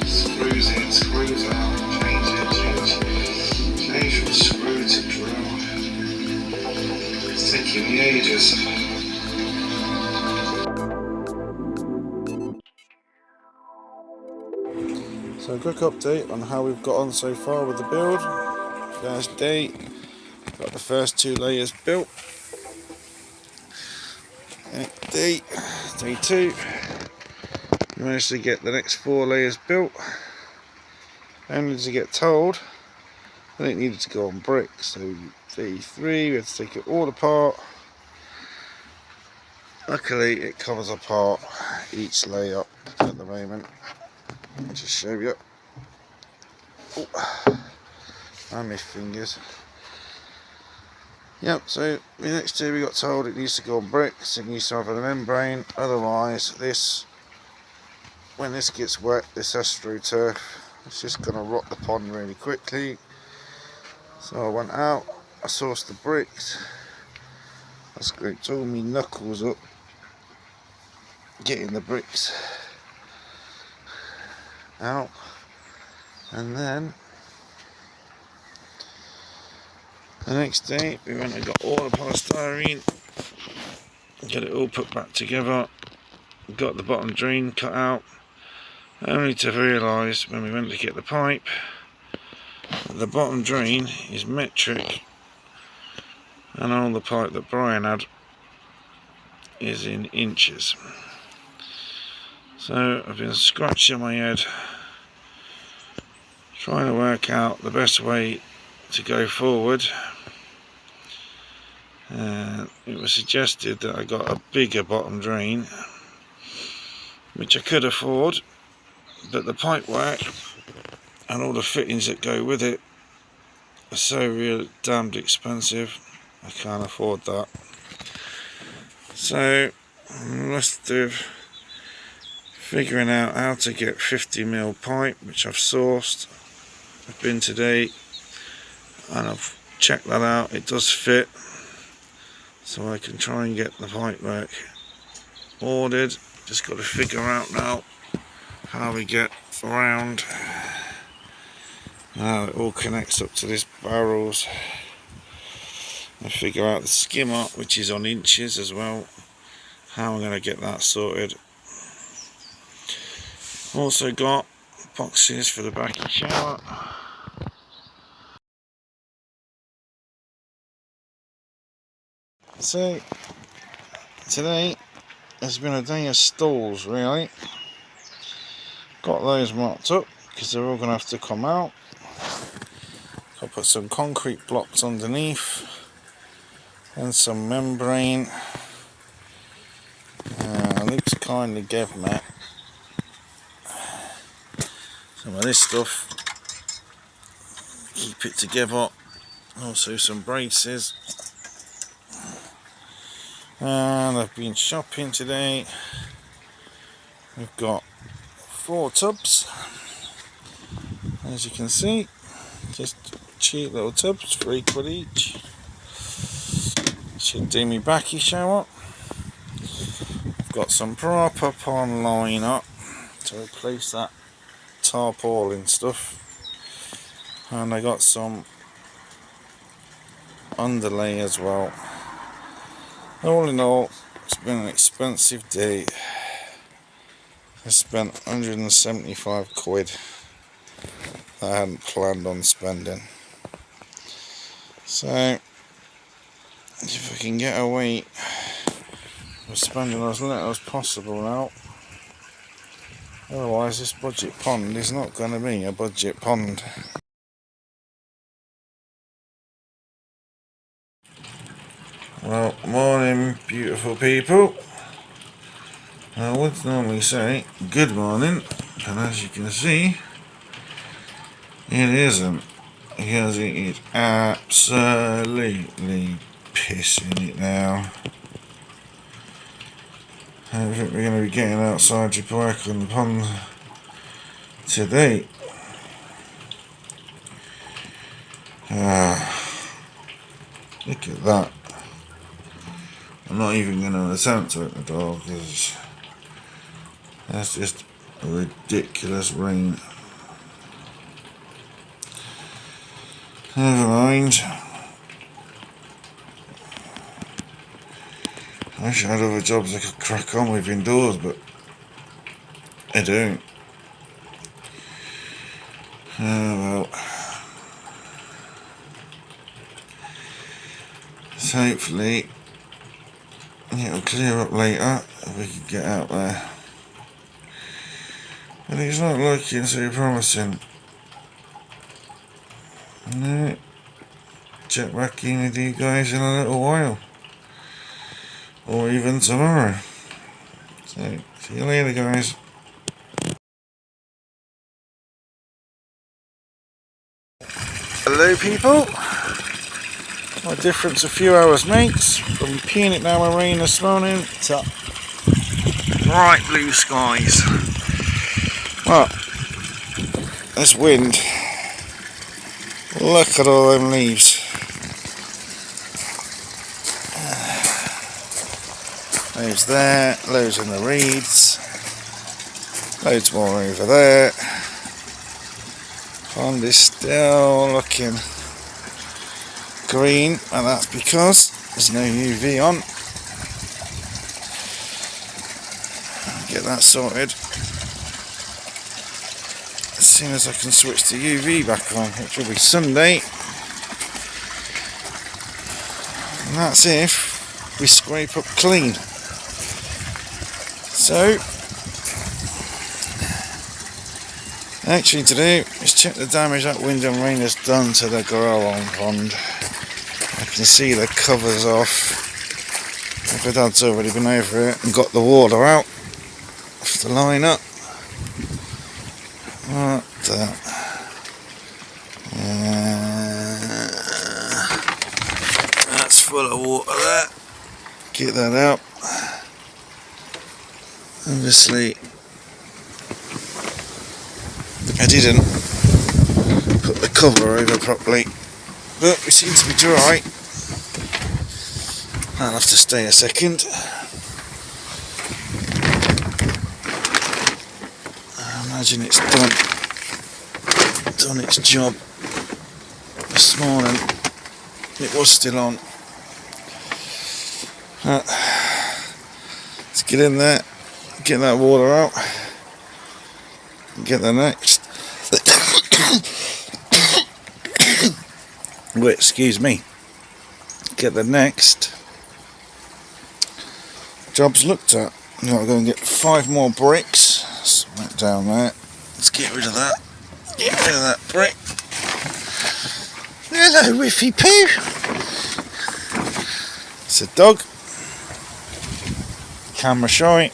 Screws in, screws out, change from screw to drill. It's taking me ages. So a quick update on how we've got on so far with the build. First day, got the first 2 layers built. Day 2, we managed to get the next 4 layers built, only to get told that it needed to go on bricks. So day 3, we had to take it all apart. Luckily it covers apart each layer at the moment. I'll just show you. Oh, and my fingers. Yep, so the next 2 we got told it needs to go on bricks, it needs to have a membrane, otherwise this, when this gets wet, this AstroTurf, it's just going to rot the pond really quickly. So I went out, I sourced the bricks, I scraped all my knuckles up getting the bricks out, and then the next day we went and got all the polystyrene, got it all put back together, got the bottom drain cut out, only to realise when we went to get the pipe that the bottom drain is metric and all the pipe that Brian had is in inches. So I've been scratching my head trying to work out the best way to go forward. It was suggested that I got a bigger bottom drain, which I could afford, but the pipe work and all the fittings that go with it are so real damned expensive, I can't afford that. So must have figuring out how to get 50mm pipe, which I've sourced. I've been today and I've checked that out, it does fit, so I can try and get the pipe work ordered. Just got to figure out now how we get around, how it all connects up to this barrels, and figure out the skimmer, which is on inches as well, how I'm going to get that sorted. Also got boxes for the back shower. So today has been a day of stalls really. Got those marked up because they're all going to have to come out. I'll put some concrete blocks underneath and some membrane. Luke's kindly gave me some of this stuff, keep it together. Also some braces. And I've been shopping today. We've got 4 tubs, as you can see, just cheap little tubs, £3 each. Should do me backy shower. I've got some proper pond line up to replace that tarpaulin stuff, and I got some underlay as well. All in all, it's been an expensive day. I spent 175 quid that I hadn't planned on spending. So if I can get away with spending as little as possible now, otherwise this budget pond is not going to be a budget pond. Well, morning, beautiful people. I would normally say good morning, and as you can see, it isn't, because it is absolutely pissing it now. I don't think we're going to be getting outside to work on the pond today. Look at that. I'm not even going to attempt to open the door because that's just a ridiculous rain. Never mind. I wish I had other jobs I could crack on with indoors, but I don't. Oh well. So hopefully it'll clear up later if we can get out there. But it's not looking so promising. No. Check back in with you guys in a little while. Or even tomorrow. So, see you later, guys. Hello, people. My difference a few hours, mates. From peeing it down with rain this morning to bright blue skies. Well, this wind. Look at all them leaves. Loads there, loads in the reeds, loads more over there. Pond is still looking green, and that's because there's no UV on. Get that sorted as soon as I can switch the UV back on, which will be Sunday. And that's if we scrape up clean. So, actually to do is check the damage that wind and rain has done to the grow-on pond. I can see the covers off. My dad's already been over it and got the water out off the line up. What the... that's full of water there. Get that out. Obviously, I didn't put the cover over properly, but we seem to be dry. I'll have to stay a second. I imagine it's done its job this morning. It was still on. Let's get in there. Get that water out. Get the next. Wait, excuse me. Get the next jobs looked at. Now I'm going to get 5 more bricks. Smack down there. Let's get rid of that. Get rid of that brick. Hello, Whiffy Poo. It's a dog. Camera shy.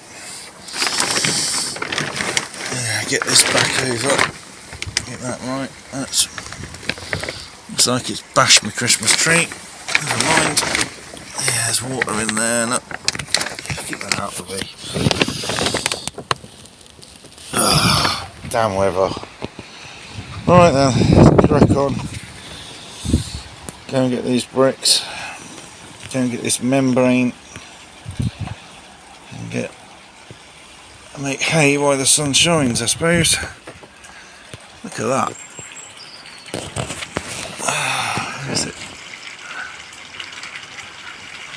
Get this back over, get that right. That's looks like it's bashed my Christmas tree. Never mind. Yeah, there's water in there. No. Get that out of the way. Damn weather. Right then, crack on. Go and get these bricks. Go and get this membrane. And get. Make hay while the sun shines, I suppose. Look at that. Where is it?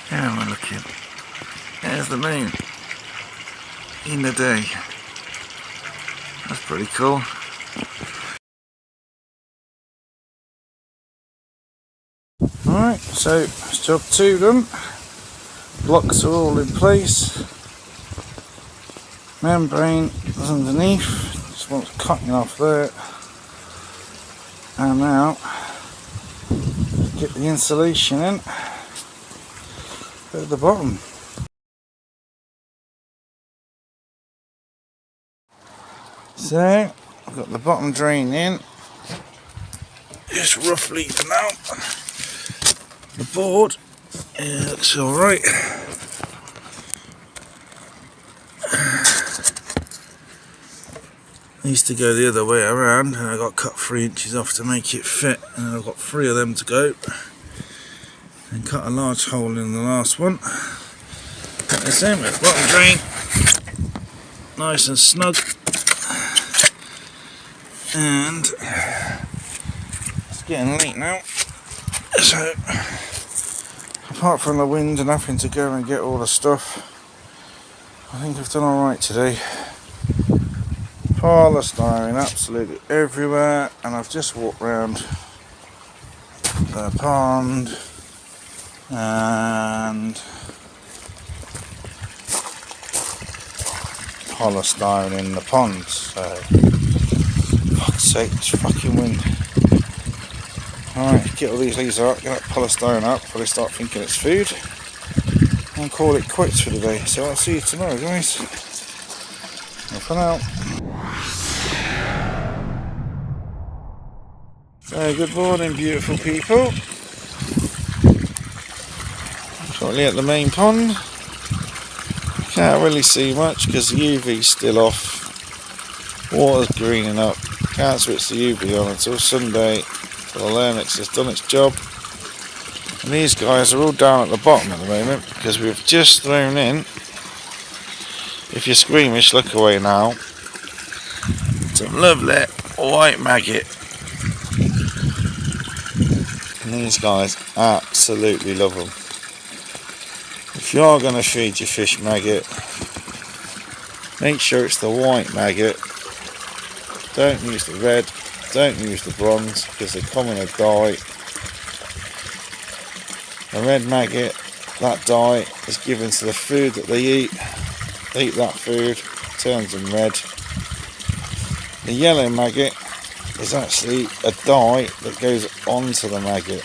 Where am I looking? There's the moon. In the day. That's pretty cool. Alright, so it's job 2 done. Blocks are all in place. Membrane is underneath, just wants cutting off there. And now get the insulation in. bit at the bottom. So I've got the bottom drain in, just roughly now. The board looks alright. I used to go the other way around and I got cut 3 inches off to make it fit, and I've got 3 of them to go, and cut a large hole in the last one. Put this in with bottom drain, nice and snug, and it's getting late now, so apart from the wind and having to go and get all the stuff, I think I've done alright today. Polystyrene absolutely everywhere, and I've just walked round the pond and polystyrene in the pond, so fuck's sake, it's fucking wind. Alright, get all these leaves out, get that polystyrene out before they start thinking it's food, and call it quits for the day. So I'll see you tomorrow, guys. Bye for now. So good morning, beautiful people. Shortly at the main pond. Can't really see much because the UV's still off. Water's greening up. Can't switch the UV on until Sunday, till the Linux has done its job. And these guys are all down at the bottom at the moment because we've just thrown in, if you're squeamish, look away now, some lovely white maggot. And these guys absolutely love them. If you are going to feed your fish maggot, make sure it's the white maggot. Don't use the red, don't use the bronze, because they come in a dye. The red maggot, that dye is given to the food that they eat. They eat that food, turns them red. The yellow maggot is actually a dye that goes onto the maggot,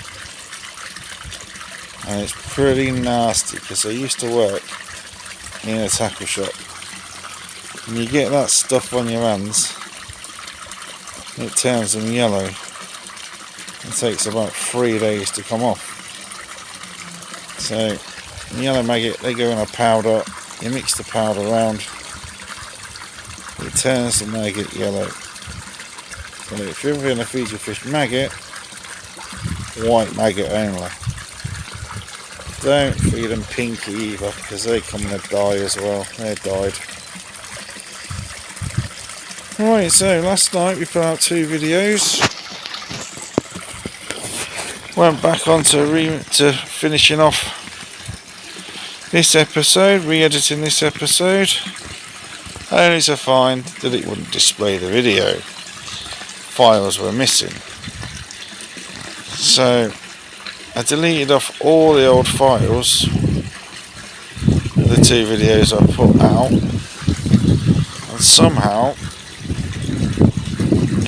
and it's pretty nasty because I used to work in a tackle shop, and you get that stuff on your hands, it turns them yellow. It takes about 3 days to come off. So the yellow maggot, they go in a powder, you mix the powder around, it turns the maggot yellow. So if you're ever going to feed your fish maggot, white maggot only. Don't feed them pinky either, because they come in a dye as well. They're dyed. Right, so last night we put out 2 videos. Went back on to finishing off this episode, re-editing this episode, only to find that it wouldn't display the video. Files were missing. So I deleted off all the old files of the 2 videos I put out, and somehow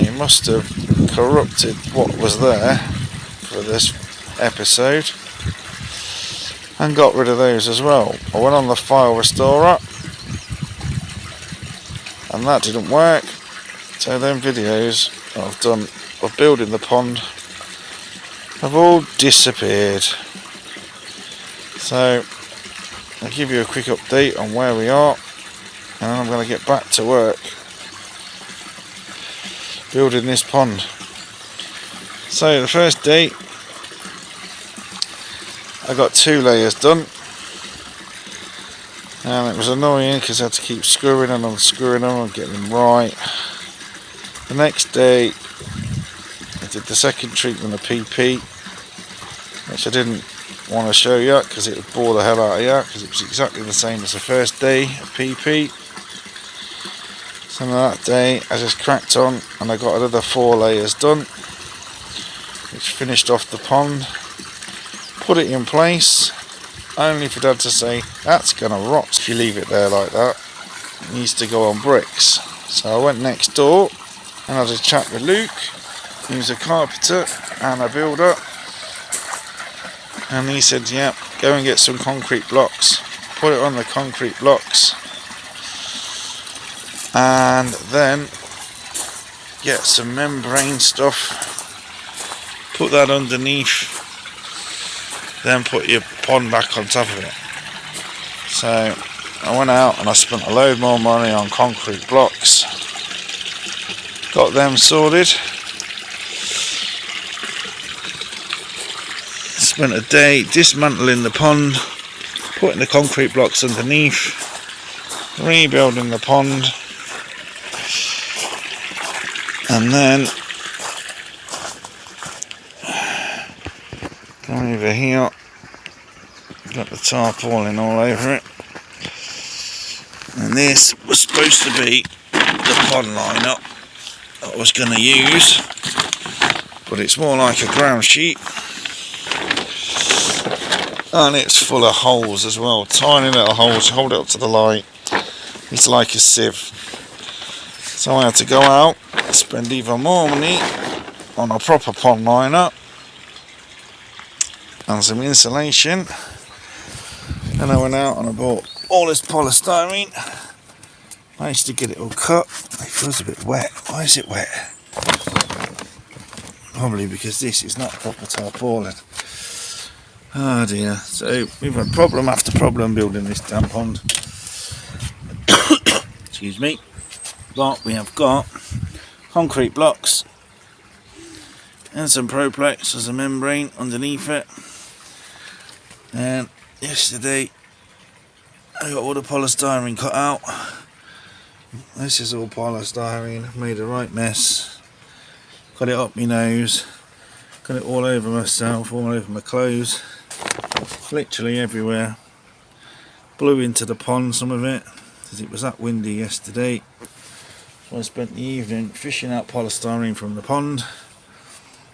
it must have corrupted what was there for this episode and got rid of those as well. I went on the file restorer and that didn't work, so them videos I've done of building the pond have all disappeared. So I'll give you a quick update on where we are, and then I'm going to get back to work building this pond. So the first day I got 2 layers done, and it was annoying because I had to keep screwing and unscrewing them and getting them right. The next day I did the second treatment of PP, which I didn't want to show you because it would bore the hell out of you, because it was exactly the same as the first day of PP. So that day I just cracked on and I got another 4 layers done, which finished off the pond. Put it in place, only for Dad to say that's gonna rot if you leave it there like that. It needs to go on bricks. So I went next door and had a chat with Luke, who's a carpenter and a builder, And he said, yeah, go and get some concrete blocks, put it on the concrete blocks, and then get some membrane stuff, put that underneath, then put your pond back on top of it. So I went out and I spent a load more money on concrete blocks, got them sorted, spent a day dismantling the pond, putting the concrete blocks underneath, rebuilding the pond, and then come over here, got the tarpaulin all over it, and this was supposed to be the pond liner that I was going to use, but it's more like a ground sheet, and it's full of holes as well, tiny little holes. Hold it up to the light, it's like a sieve. So I had to go out, spend even more money on a proper pond liner and some insulation, and I went out and I bought all this polystyrene. Managed to get it all cut. It feels a bit wet. Why is it wet? Probably because this is not proper tarpaulin. Oh dear. So we've had problem after problem building this damn pond. Excuse me. But we have got concrete blocks and some Proplex as a membrane underneath it. And yesterday I got all the polystyrene cut out. This is all polystyrene, made a right mess. Got it up my nose, got it all over myself, all over my clothes, literally everywhere. Blew into the pond, some of it, because it was that windy yesterday. So I spent the evening fishing out polystyrene from the pond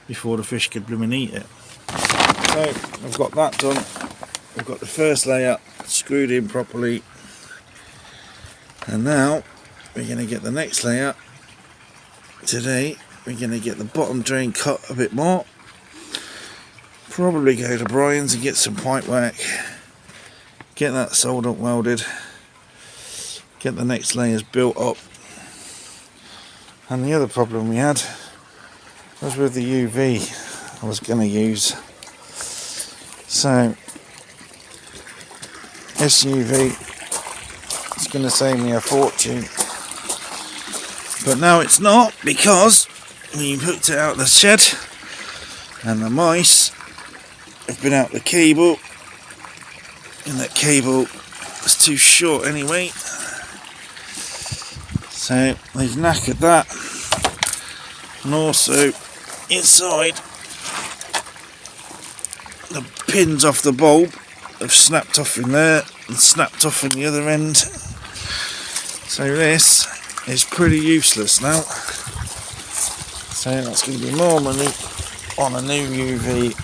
before the fish could bloom and eat it. So I've got that done. We've got the first layer screwed in properly, and now we're going to get the next layer. Today we're going to get the bottom drain cut a bit more, probably go to Brian's and get some pipe work, get that soldered up, welded, get the next layers built up. And the other problem we had was with the UV I was going to use. So this UV is going to save me a fortune, but now it's not, because we hooked it out the shed and the mice have been out the cable, and that cable was too short anyway, so they've knackered that. And also inside, the pins off the bulb have snapped off in there and snapped off in the other end, so this is pretty useless now. So that's going to be more money on a new UV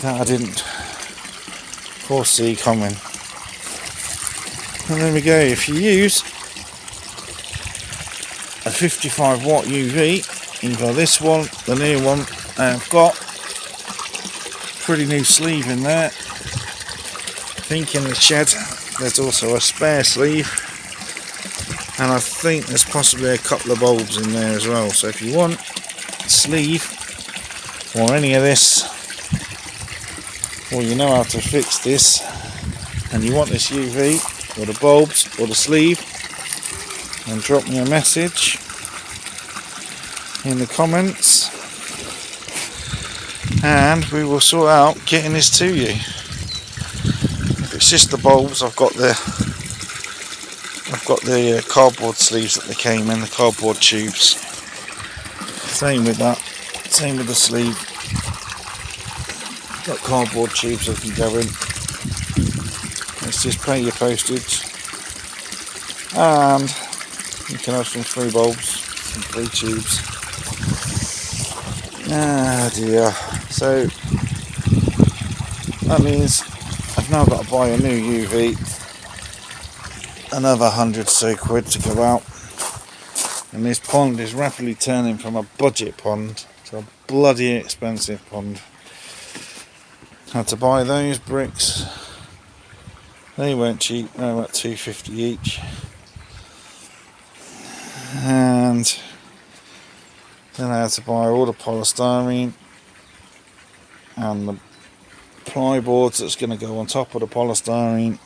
that I didn't foresee coming. And there we go. If you use a 55 watt UV, either this one, the new one I've got, pretty new sleeve in there. I think in the shed there's also a spare sleeve, and I think there's possibly a couple of bulbs in there as well. So if you want a sleeve or any of this, or you know how to fix this, and you want this UV or the bulbs or the sleeve, then drop me a message in the comments and we will sort out getting this to you. If it's just the bulbs, I've got the cardboard sleeves that they came in, the cardboard tubes. Same with that, same with the sleeve. Got cardboard tubes that can go in. Let's just pay your postage, and you can have some free bulbs, some free tubes. Ah dear. So that means I've now got to buy a new UV, another 100 so quid to go out, and this pond is rapidly turning from a budget pond to a bloody expensive pond. Had to buy those bricks. They weren't cheap, they were about £2.50 each. And then I had to buy all the polystyrene and the ply boards that's going to go on top of the polystyrene.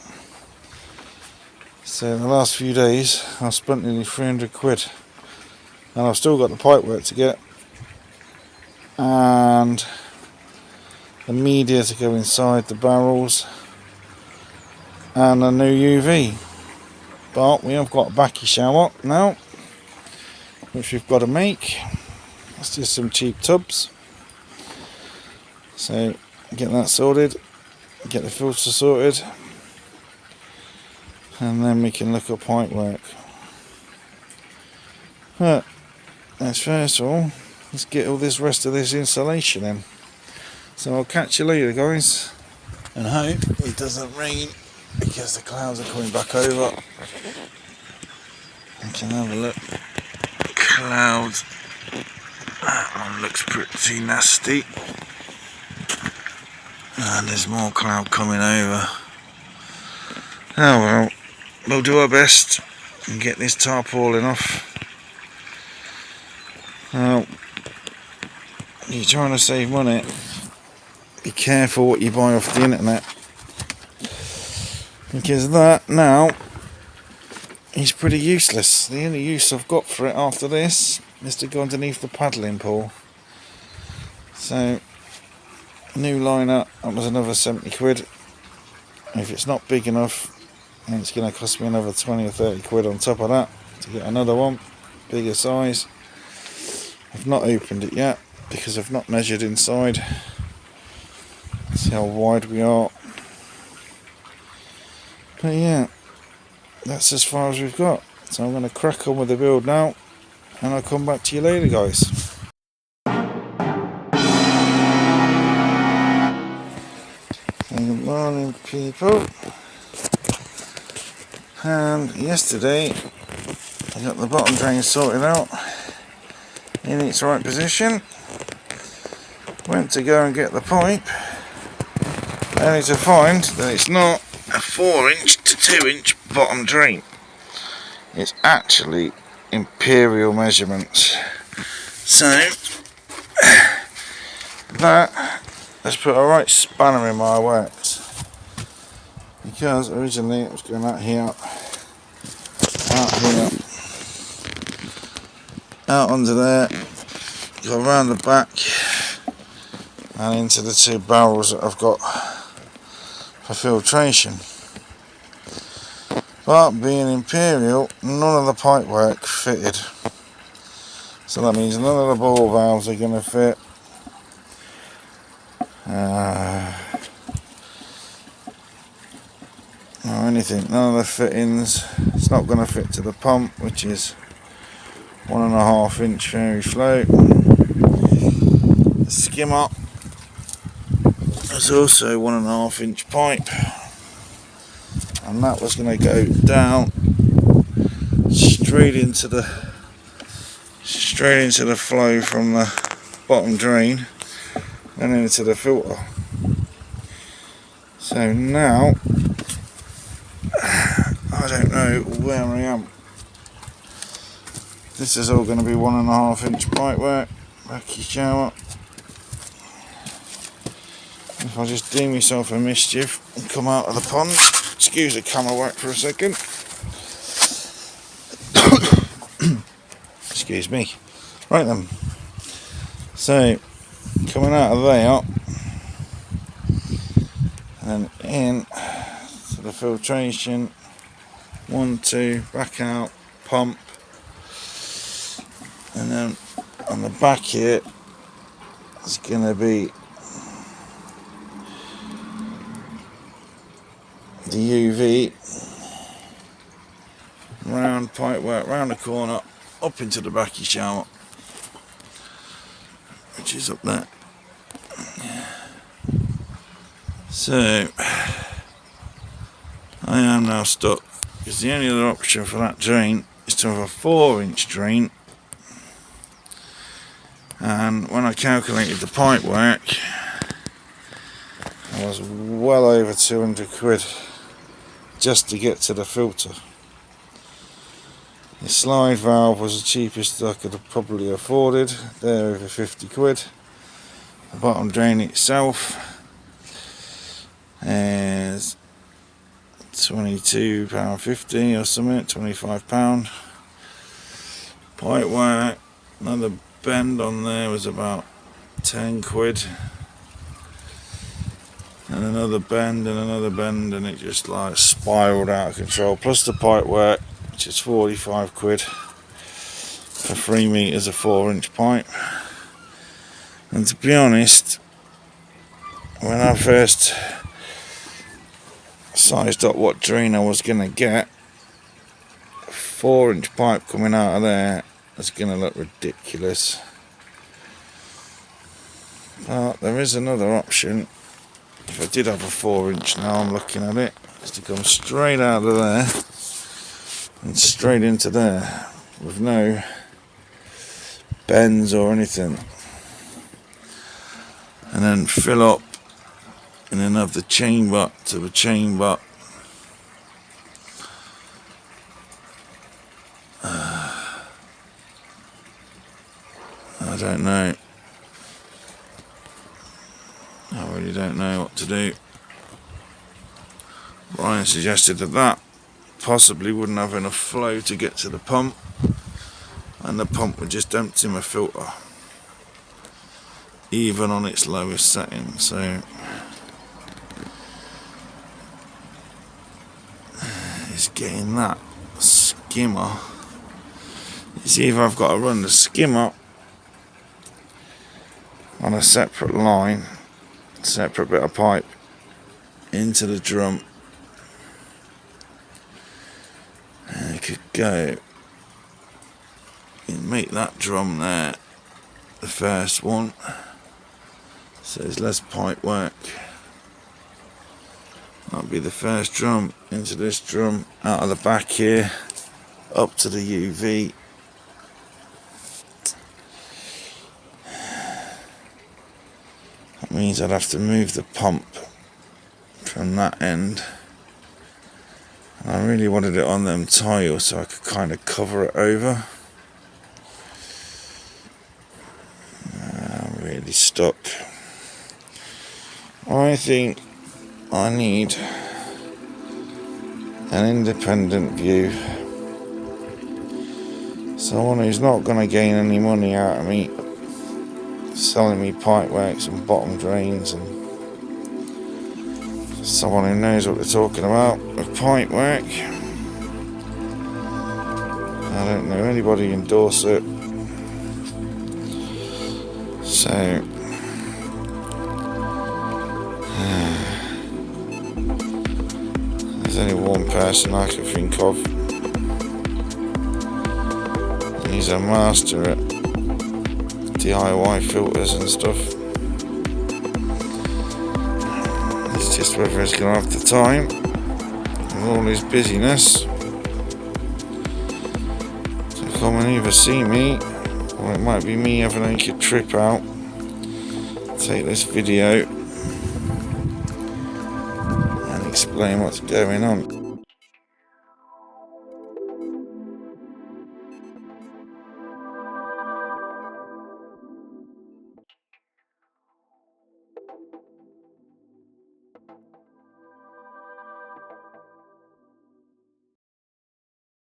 So in the last few days I've spent nearly £300, and I've still got the pipe work to get and the media to go inside the barrels and a new UV. But we have got a backy shower now, which we've got to make. It's just some cheap tubs. So get that sorted, get the filter sorted, and then we can look at pipe work. But let's first of all, let's get all this rest of this insulation in. So I'll catch you later, guys, and hope it doesn't rain because the clouds are coming back over. You can have a look. Clouds. That one looks pretty nasty. And there's more cloud coming over. Oh well, we'll do our best and get this tarpaulin off. Now, you're trying to save money, be careful what you buy off the internet, because that now is pretty useless. The only use I've got for it after this is to go underneath the paddling pool. So new liner, that was another £70. If it's not big enough, then it's going to cost me another 20 or 30 quid on top of that to get another one, bigger size. I've not opened it yet because I've not measured inside. See how wide we are. But yeah, that's as far as we've got. So I'm going to crack on with the build now, and I'll come back to you later, guys. Good morning, people. And yesterday I got the bottom drain sorted out in its right position. Went to go and get the pipe, only to find that it's not a 4-inch to 2-inch bottom drain. It's actually imperial measurements. So that has put a right spanner in my works, because originally it was going out here, out under there, go around the back and into the 2 barrels that I've got for filtration. But being imperial, none of the pipe work fitted, so that means none of the ball valves are going to fit. Or anything, none of the fittings. It's not going to fit to the pump, which is 1.5-inch fairy float. The skimmer is also 1.5-inch pipe, and that was going to go down straight into the flow from the bottom drain and into the filter. So now I don't know where I am. This is all going to be 1.5-inch pipe work, backy shower. If I just do myself a mischief and come out of the pond, excuse the camera work for a second. Excuse me. Right then. So coming out of there and in to the filtration, 1, 2, back out, pump, and then on the back here it's going to be the UV, round pipe work round the corner up into the backy shower, which is up there. So I am now stuck, because the only other option for that drain is to have a 4-inch drain, and when I calculated the pipe work, was well over 200 quid just to get to the filter. The slide valve was the cheapest I could have probably afforded, there over 50 quid. The bottom drain itself is £22.50 or something, £25. Pipe work, another bend on there was about 10 quid. And another bend and it just like spiraled out of control, plus the pipe work, which is 45 quid for 3 meters of 4-inch pipe. And to be honest, when I first sized up what drain I was going to get, a 4-inch pipe coming out of there is going to look ridiculous. But there is another option. If I did have a 4-inch, now I'm looking at it, is to come straight out of there and straight into there with no bends or anything, and then fill up and then have the chain butt to the chain butt. I don't know. I really don't know what to do. Ryan suggested that possibly wouldn't have enough flow to get to the pump, and the pump would just empty my filter even on its lowest setting. So it's getting that skimmer. It's either I've got to run the skimmer on a separate line, separate bit of pipe into the drum, and it could go and make that drum there the first one, so there's less pipe work. That'll be the first drum into this drum, out of the back here up to the UV. That means I'd have to move the pump from that end, and I really wanted it on them tiles so I could kind of cover it over. I'm really stuck. I think I need an independent view, someone who's not going to gain any money out of me selling me pipe works and bottom drains, and someone who knows what they're talking about with pipe work. I don't know anybody in Dorset, so there's only one person I can think of. He's a master at DIY filters and stuff. It's just whether he's going to have the time with all his busyness to come and either see me, or it might be me having a naked trip out, take this video and explain what's going on.